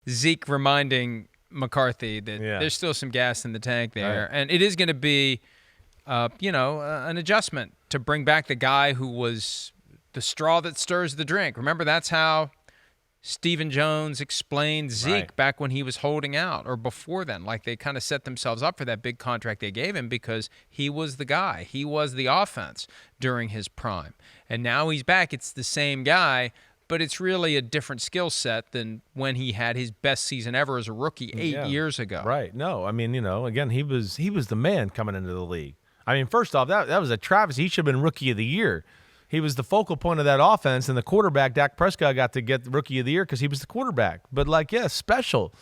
Zeke reminding McCarthy that there's still some gas in the tank there. Right. And it is going to be, an adjustment to bring back the guy who was the straw that stirs the drink. Remember, that's how Stephen Jones explained Zeke back when he was holding out, or before then. Like, they kind of set themselves up for that big contract they gave him because he was the guy. He was the offense during his prime. And now he's back. It's the same guy, but it's really a different skill set than when he had his best season ever as a rookie 8 years ago. Right. No, I mean, again, he was the man coming into the league. I mean, first off, that was a travesty. He should have been Rookie of the Year. He was the focal point of that offense, and the quarterback, Dak Prescott, got to get the Rookie of the Year because he was the quarterback. But, special.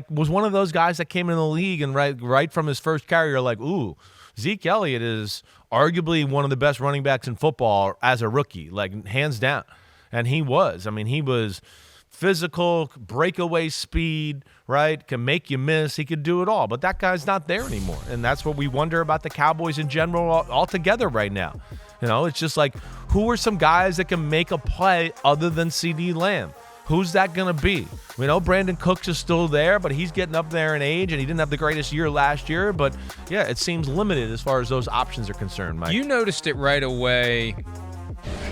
Was one of those guys that came in the league and right from his first carry, you're like, ooh, Zeke Elliott is arguably one of the best running backs in football as a rookie, hands down. And he was. I mean, he was physical, breakaway speed, right? Can make you miss. He could do it all. But that guy's not there anymore. And that's what we wonder about the Cowboys in general altogether right now. It's just like, who are some guys that can make a play other than CeeDee Lamb? Who's that going to be? We know Brandon Cooks is still there, but he's getting up there in age, and he didn't have the greatest year last year. But, yeah, it seems limited as far as those options are concerned, Mike. You noticed it right away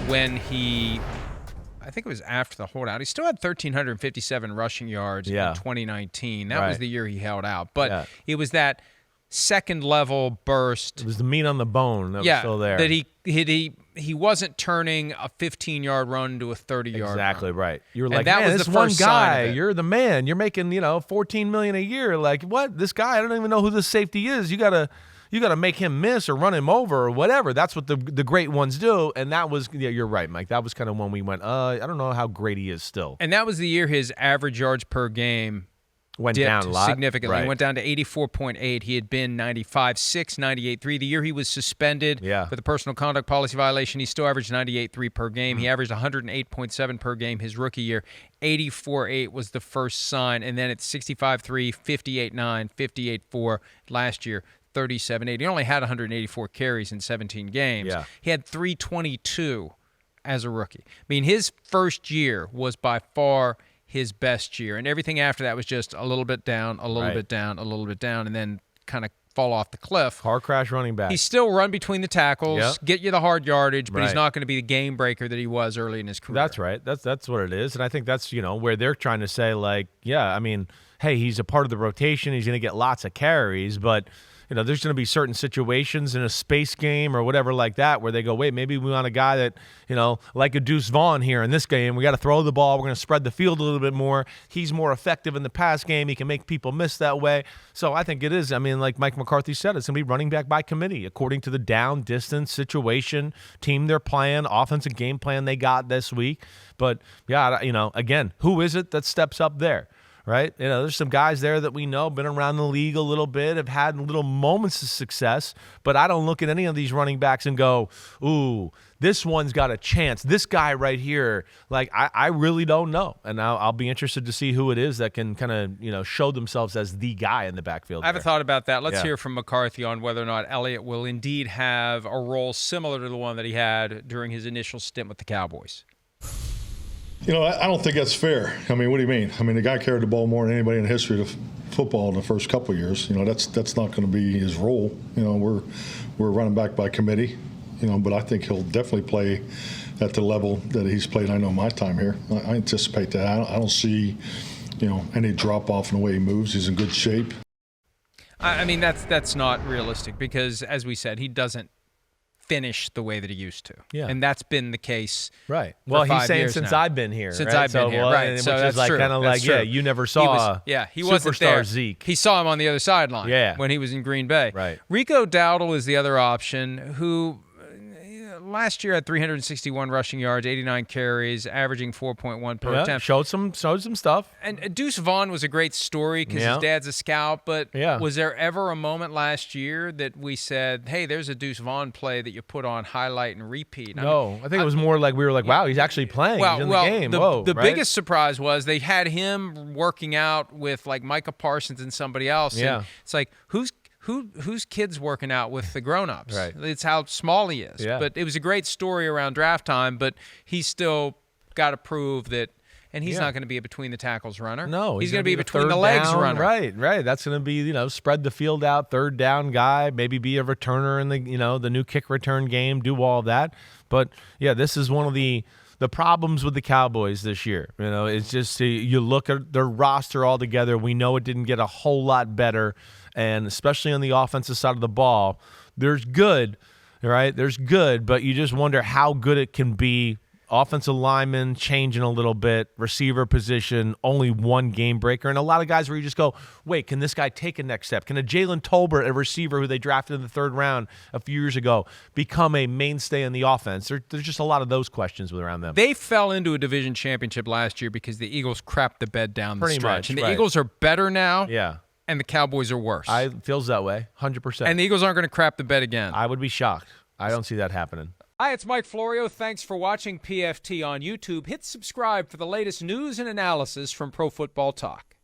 when I think it was after the holdout. He still had 1,357 rushing yards in 2019. That was the year he held out. But it was that second-level burst. It was the meat on the bone that was still there. That he wasn't turning a 15-yard run into a 30-yard Exactly run. right. You were like, man, this one guy, you're the man. You're making, $14 million a year. Like, what? This guy, I don't even know who this safety is. You gotta make him miss or run him over or whatever. That's what the great ones do. And that was, you're right, Mike. That was kind of when we went, I don't know how great he is still. And that was the year his average yards per game went down a lot. Significantly. Right. He went down to 84.8. He had been 95.6, 98.3. The year he was suspended for the personal conduct policy violation, he still averaged 98.3 per game. He averaged 108.7 per game his rookie year. 84.8 was the first sign. And then it's 65.3, 58.9, 58.4 last year. 37.8. He only had 184 carries in 17 games. Yeah. He had 322 as a rookie. I mean, his first year was by far his best year, and everything after that was just a little bit down, a little bit down, a little bit down, and then kind of fall off the cliff. Car crash running back. He still run between the tackles, get you the hard yardage, but he's not going to be the game breaker that he was early in his career. That's right. That's what it is, and I think that's where they're trying to say, hey, he's a part of the rotation. He's going to get lots of carries, but there's going to be certain situations in a space game or whatever like that where they go, wait, maybe we want a guy that, like a Deuce Vaughn here in this game. We got to throw the ball. We're going to spread the field a little bit more. He's more effective in the pass game. He can make people miss that way. So I think it is. I mean, like Mike McCarthy said, it's going to be running back by committee according to the down, distance, situation, team they're playing, offensive game plan they got this week. But, again, who is it that steps up there? Right? There's some guys there that we know, been around the league a little bit, have had little moments of success, but I don't look at any of these running backs and go, ooh, this one's got a chance. This guy right here, I really don't know. And I'll be interested to see who it is that can kind of, show themselves as the guy in the backfield. I haven't thought about that. Let's hear from McCarthy on whether or not Elliott will indeed have a role similar to the one that he had during his initial stint with the Cowboys. I don't think that's fair. I mean, what do you mean? I mean, the guy carried the ball more than anybody in the history of football in the first couple of years. That's not going to be his role. We're running back by committee, but I think he'll definitely play at the level that he's played. I know my time here. I anticipate that. I don't see, any drop off in the way he moves. He's in good shape. I mean, that's not realistic because, as we said, he doesn't finish the way that he used to. Yeah. And that's been the case. Right. Well, he's saying since now. I've been here. Since right? I've been here. Right. Which so is that's true. Kind of that's true. you never saw he wasn't superstar there. Zeke. He saw him on the other sideline when he was in Green Bay. Right. Rico Dowdle is the other option who last year had 361 rushing yards, 89 carries, averaging 4.1 per attempt. Showed some stuff. And Deuce Vaughn was a great story because his dad's a scout, but was there ever a moment last year that we said, hey, there's a Deuce Vaughn play that you put on highlight and repeat? I think it was more like we were like, wow, he's actually playing. He's in the game. The biggest surprise was they had him working out with like Micah Parsons and somebody else. Yeah. And it's like, whose kid's working out with the grown-ups? Right. It's how small he is. Yeah. But it was a great story around draft time, but he's still got to prove that. and he's not going to be a between the tackles runner. No, he's going to be a the between the legs down, runner. Right. That's going to be, spread the field out, third down guy, maybe be a returner in the new kick return game, do all that. But yeah, this is one of the problems with the Cowboys this year. It's just you look at their roster all together. We know it didn't get a whole lot better, and especially on the offensive side of the ball, there's good, right? There's good, but you just wonder how good it can be. Offensive lineman changing a little bit, receiver position, only one game breaker, and a lot of guys where you just go, wait, can this guy take a next step? Can a Jalen Tolbert, a receiver who they drafted in the 3rd round a few years ago, become a mainstay in the offense? There's just a lot of those questions around them. They fell into a division championship last year because the Eagles crapped the bed down the Pretty stretch. much, And the right. Eagles are better now, Yeah. and the Cowboys are worse. Feels that way, 100%. And the Eagles aren't going to crap the bed again. I would be shocked. I don't see that happening. Hi, it's Mike Florio. Thanks for watching PFT on YouTube. Hit subscribe for the latest news and analysis from Pro Football Talk.